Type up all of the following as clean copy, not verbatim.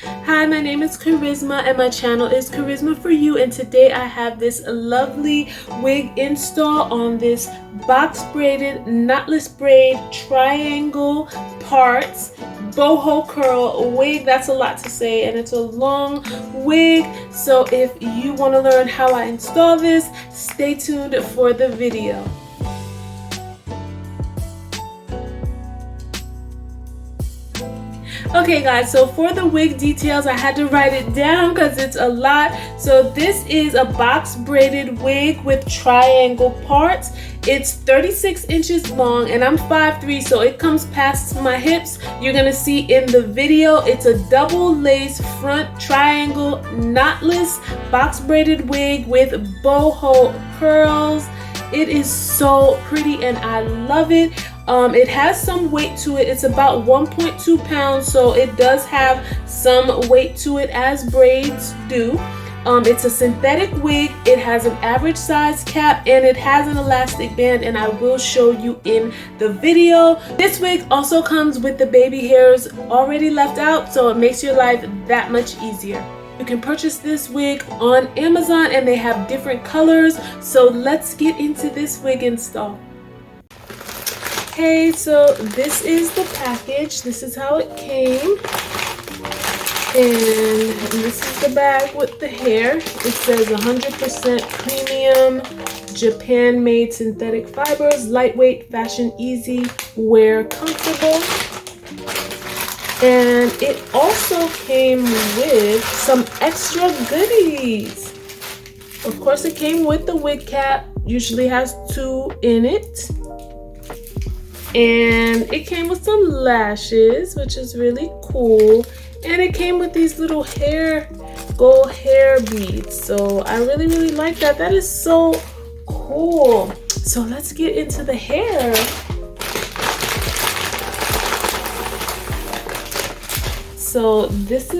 Hi, my name is Kharyzma and my channel is Kharyzma for You, and today I have this lovely wig install on this box braided knotless braid triangle parts boho curl wig. That's a lot to say and it's a long wig, so if you want to learn how I install this, stay tuned for the video. Okay guys, so for the wig details I had to write it down because it's a lot. So this is a box braided wig with triangle parts. It's 36 inches long and I'm 5'3", so it comes past my hips. You're gonna see in the video it's a double lace front triangle knotless box braided wig with boho curls. It is so pretty and I love it. It has some weight to it. It's about 1.2 pounds, so it does have some weight to it, as braids do. It's a synthetic wig. It has an average size cap and it has an elastic band, and I will show you in the video. This wig also comes with the baby hairs already left out, so it makes your life that much easier. You can purchase this wig on Amazon and they have different colors. So let's get into this wig install. Okay, so this is the package. This is how it came. And this is the bag with the hair. It says 100% premium, Japan-made synthetic fibers, lightweight, fashion easy, wear comfortable. And it also came with some extra goodies. Of course, it came with the wig cap. Usually has 2 in it. And it came with some lashes, which is really cool. And it came with these little gold hair beads. So I really like that. That is so cool. So let's get into the hair. So this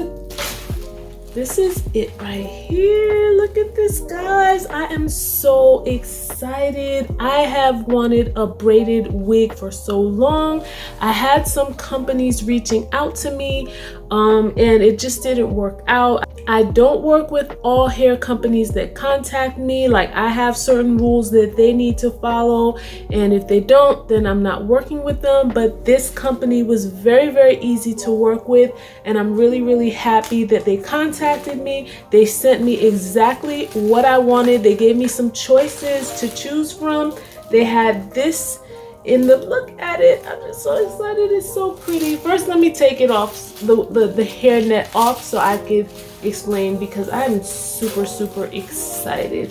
is it right here. Look at this, guys. I am so excited. I have wanted a braided wig for so long. I had some companies reaching out to me and it just didn't work out. I don't work with all hair companies that contact me. Like, I have certain rules that they need to follow, and if they don't, then I'm not working with them. But this company was very easy to work with, and I'm really happy that they contacted me. They sent me exactly what I wanted. They gave me some choices to choose from. They had this in the, look at it. I'm just so excited. It's so pretty. First, let me take it off, the hair net off, so I could explain, because I'm super excited.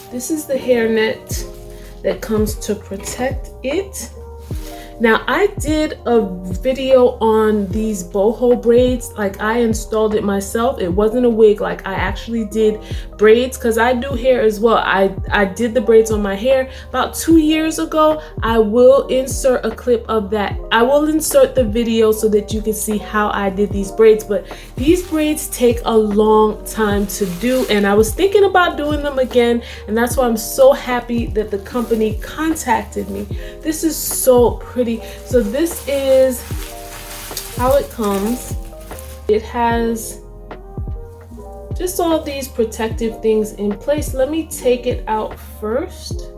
This is the hair net that comes to protect it. Now, I did a video on these boho braids. Like, I installed it myself. It wasn't a wig. Like, I actually did braids because I do hair as well. I did the braids on my hair about 2 years ago. I will insert a clip of that. I will insert the video so that you can see how I did these braids. But these braids take a long time to do, and I was thinking about doing them again, and that's why I'm so happy that the company contacted me. This is so pretty. So this is how it comes. It has just all these protective things in place. Let me take it out first.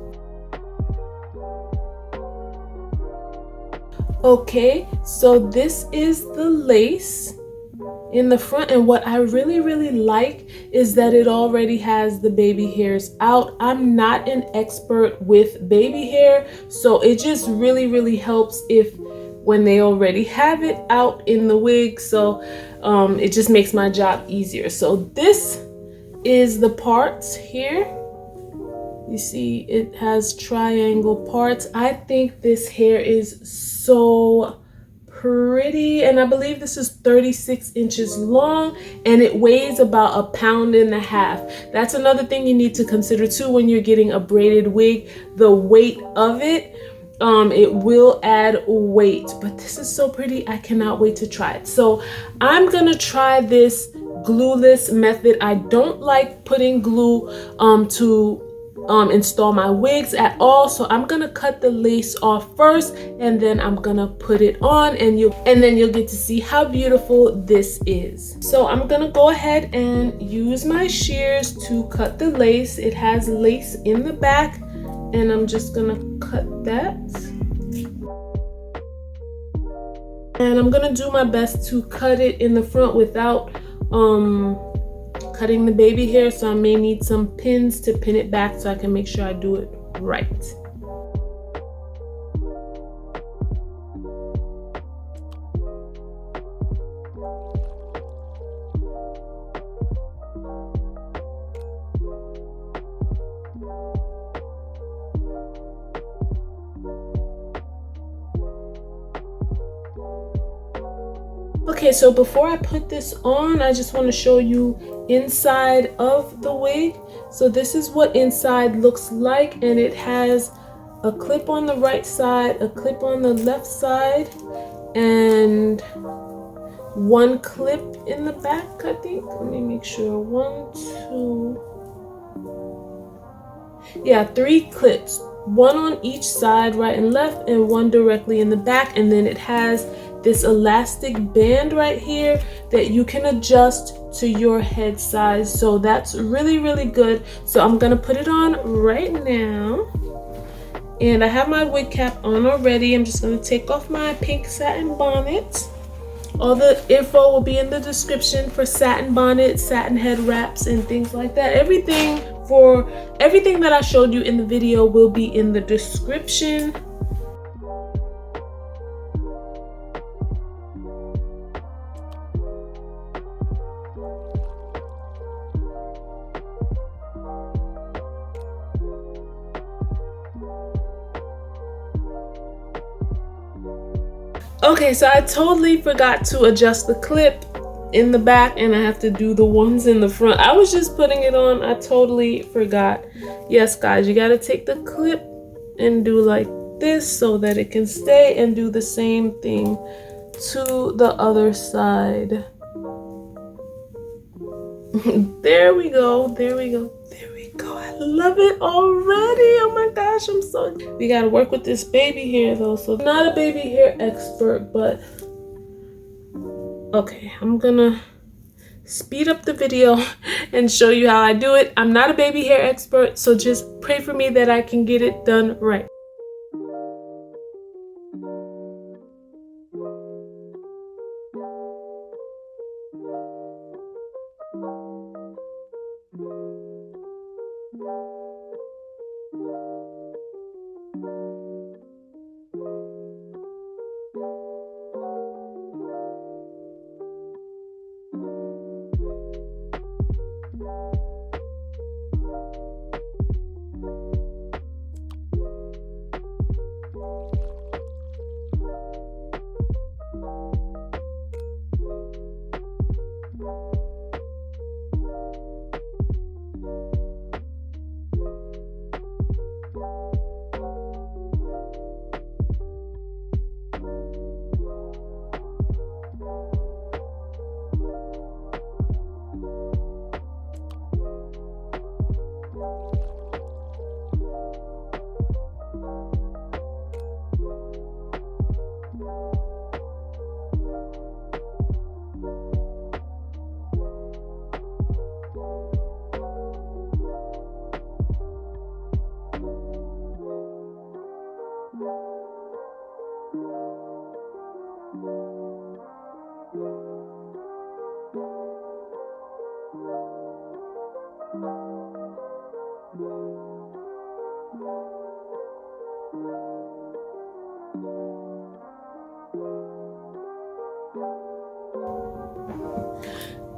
Okay, so this is the lace in the front, and what I really like is that it already has the baby hairs out. I'm not an expert with baby hair, so it just really helps if when they already have it out in the wig. So it just makes my job easier. So this is the parts here. You see it has triangle parts. I think this hair is so pretty, and I believe this is 36 inches long, and it weighs about 1.5 pounds. That's another thing you need to consider too when you're getting a braided wig, the weight of it. It will add weight, but this is so pretty. I cannot wait to try it. So I'm gonna try this glueless method. I don't like putting glue to install my wigs at all. So I'm gonna cut the lace off first, and then I'm gonna put it on, and then you'll get to see how beautiful this is. So I'm gonna go ahead and use my shears to cut the lace. It has lace in the back, and I'm just gonna cut that. And I'm gonna do my best to cut it in the front without cutting the baby hair, so I may need some pins to pin it back so I can make sure I do it right. Okay, so before I put this on, I just want to show you inside of the wig. So this is what inside looks like, and it has a clip on the right side, a clip on the left side, and one clip in the back, I think. Let me make sure. 3 clips, one on each side, right and left, and one directly in the back. And then it has this elastic band right here that you can adjust to your head size. So that's really, really good. So I'm gonna put it on right now. And I have my wig cap on already. I'm just gonna take off my pink satin bonnet. All the info will be in the description for satin bonnet, satin head wraps, and things like that. Everything that I showed you in the video will be in the description. Okay, so I totally forgot to adjust the clip in the back, and I have to do the ones in the front. I was just putting it on. I totally forgot. Yes, guys, you gotta take the clip and do like this so that it can stay, and do the same thing to the other side. There we go, there we go, there we go. I love it already. Oh my gosh, I'm so... We gotta work with this baby hair though. So I'm not a baby hair expert, but okay, I'm gonna speed up the video and show you how I do it. I'm not a baby hair expert, so just pray for me that I can get it done right.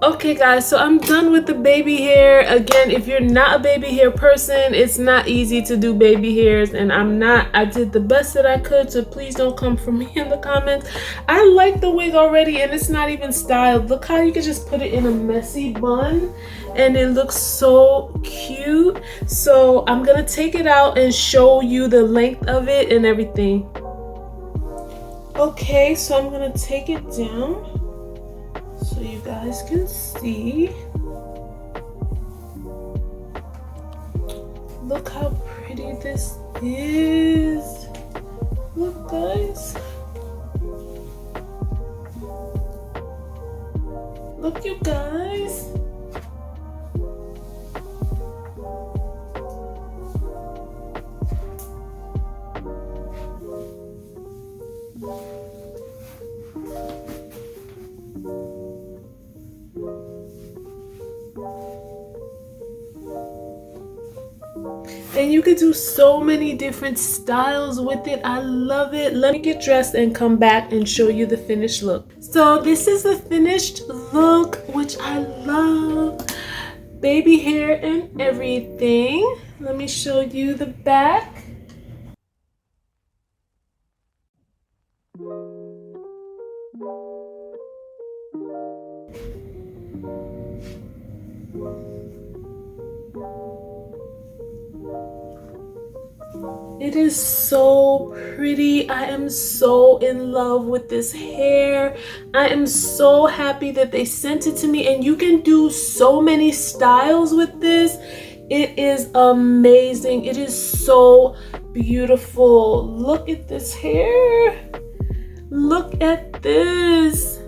Okay guys, so I'm done with the baby hair. Again, if you're not a baby hair person, it's not easy to do baby hairs, and I did the best that I could, so please don't come for me in the comments. I like the wig already, and it's not even styled. Look how you can just put it in a messy bun and it looks so cute. So I'm gonna take it out and show you the length of it and everything. Okay, so I'm gonna take it down so you guys can see. Look how pretty this is. Look, guys. Look, you guys. And you could do so many different styles with it. I love it. Let me get dressed and come back and show you the finished look. So this is the finished look, which I love. Baby hair and everything. Let me show you the back. It is so pretty. I am so in love with this hair. I am so happy that they sent it to me, and you can do so many styles with this. It is amazing. It is so beautiful. Look at this hair. Look at this.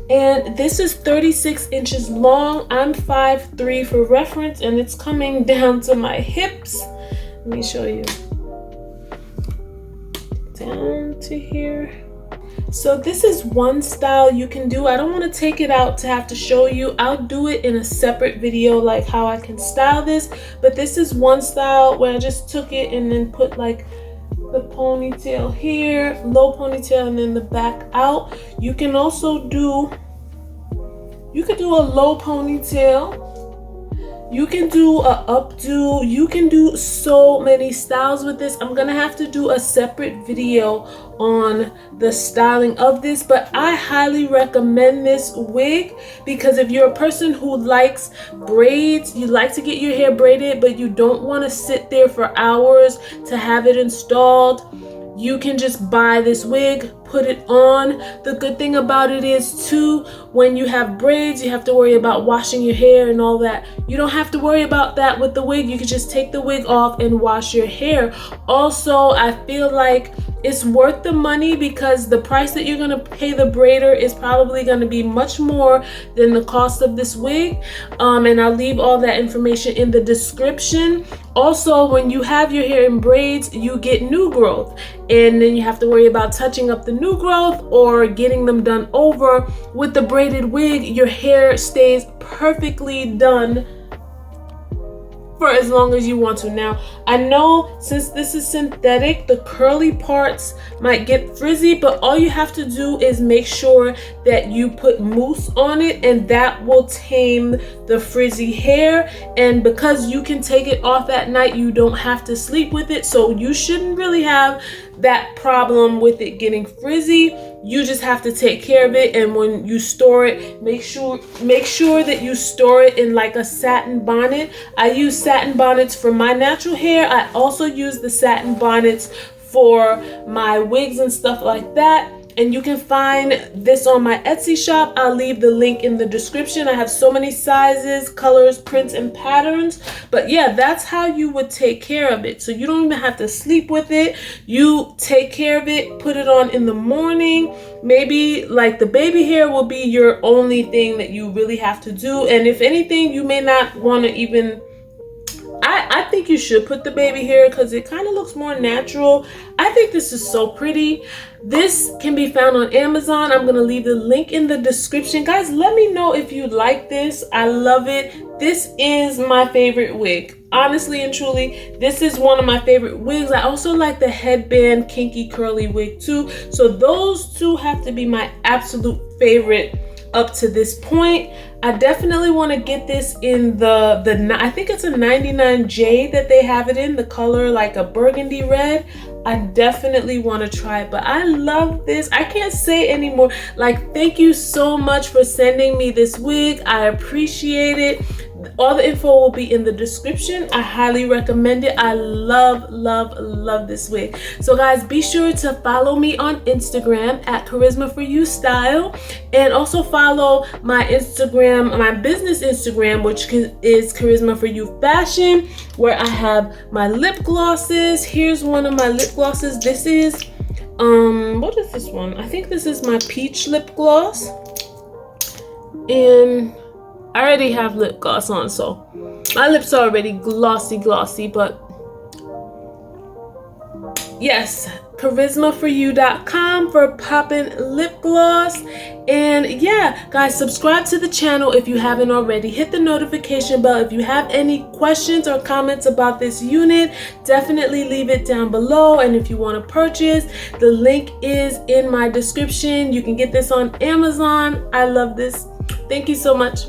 And this is 36 inches long. I'm 5'3" for reference, and it's coming down to my hips. Let me show you. Down to here. So this is one style you can do. I don't want to take it out to have to show you. I'll do it in a separate video, like how I can style this. But this is one style where I just took it and then put like the ponytail here, low ponytail, and then the back out. You can also do, you could do a low ponytail. You can do a updo. You can do so many styles with this. I'm gonna have to do a separate video on the styling of this, but I highly recommend this wig because if you're a person who likes braids, you like to get your hair braided, but you don't want to sit there for hours to have it installed, you can just buy this wig, put it on. The good thing about it is too, when you have braids, you have to worry about washing your hair and all that. You don't have to worry about that with the wig. You can just take the wig off and wash your hair. Also, I feel like it's worth the money because the price that you're gonna pay the braider is probably gonna be much more than the cost of this wig. And I'll leave all that information in the description. Also, when you have your hair in braids, you get new growth, and then you have to worry about touching up the new growth or getting them done over. With the braided wig, your hair stays perfectly done for as long as you want to. Now, I know since this is synthetic, the curly parts might get frizzy, but all you have to do is make sure that you put mousse on it, and that will tame the frizzy hair. And because you can take it off at night, you don't have to sleep with it, so you shouldn't really have that problem with it getting frizzy. You just have to take care of it, and when you store it, make sure that you store it in like a satin bonnet. I use satin bonnets for my natural hair. I also use the satin bonnets for my wigs and stuff like that. And you can find this on my Etsy shop. I'll leave the link in the description. I have so many sizes, colors, prints, and patterns. But yeah, that's how you would take care of it. So you don't even have to sleep with it. You take care of it, put it on in the morning. Maybe like the baby hair will be your only thing that you really have to do. And if anything, you may not want to even, I think you should put the baby hair because it kind of looks more natural. I think this is so pretty. This can be found on Amazon. I'm going to leave the link in the description. Guys, let me know if you like this. I love it. This is my favorite wig. Honestly and truly, this is one of my favorite wigs. I also like the headband kinky curly wig too. So those two have to be my absolute favorite up to this point. I definitely want to get this in the I think it's a 99J that they have it in, the color like a burgundy red. I definitely want to try it, but I love this. I can't say anymore. Like, thank you so much for sending me this wig. I appreciate it. all the info will be in the description. I highly recommend it. I love this wig. So guys, be sure to follow me on Instagram at Kharyzma For You Style, and also follow my Instagram, my business Instagram, which is Kharyzma For You Fashion, where I have my lip glosses. Here's one of my lip glosses. This is what is this one? I think this is my peach lip gloss, and I already have lip gloss on, so my lips are already glossy, but yes, KharyzmaForYou.com for popping lip gloss. And yeah, guys, subscribe to the channel if you haven't already. Hit the notification bell. If you have any questions or comments about this unit, definitely leave it down below. And if you want to purchase, the link is in my description. You can get this on Amazon. I love this. Thank you so much.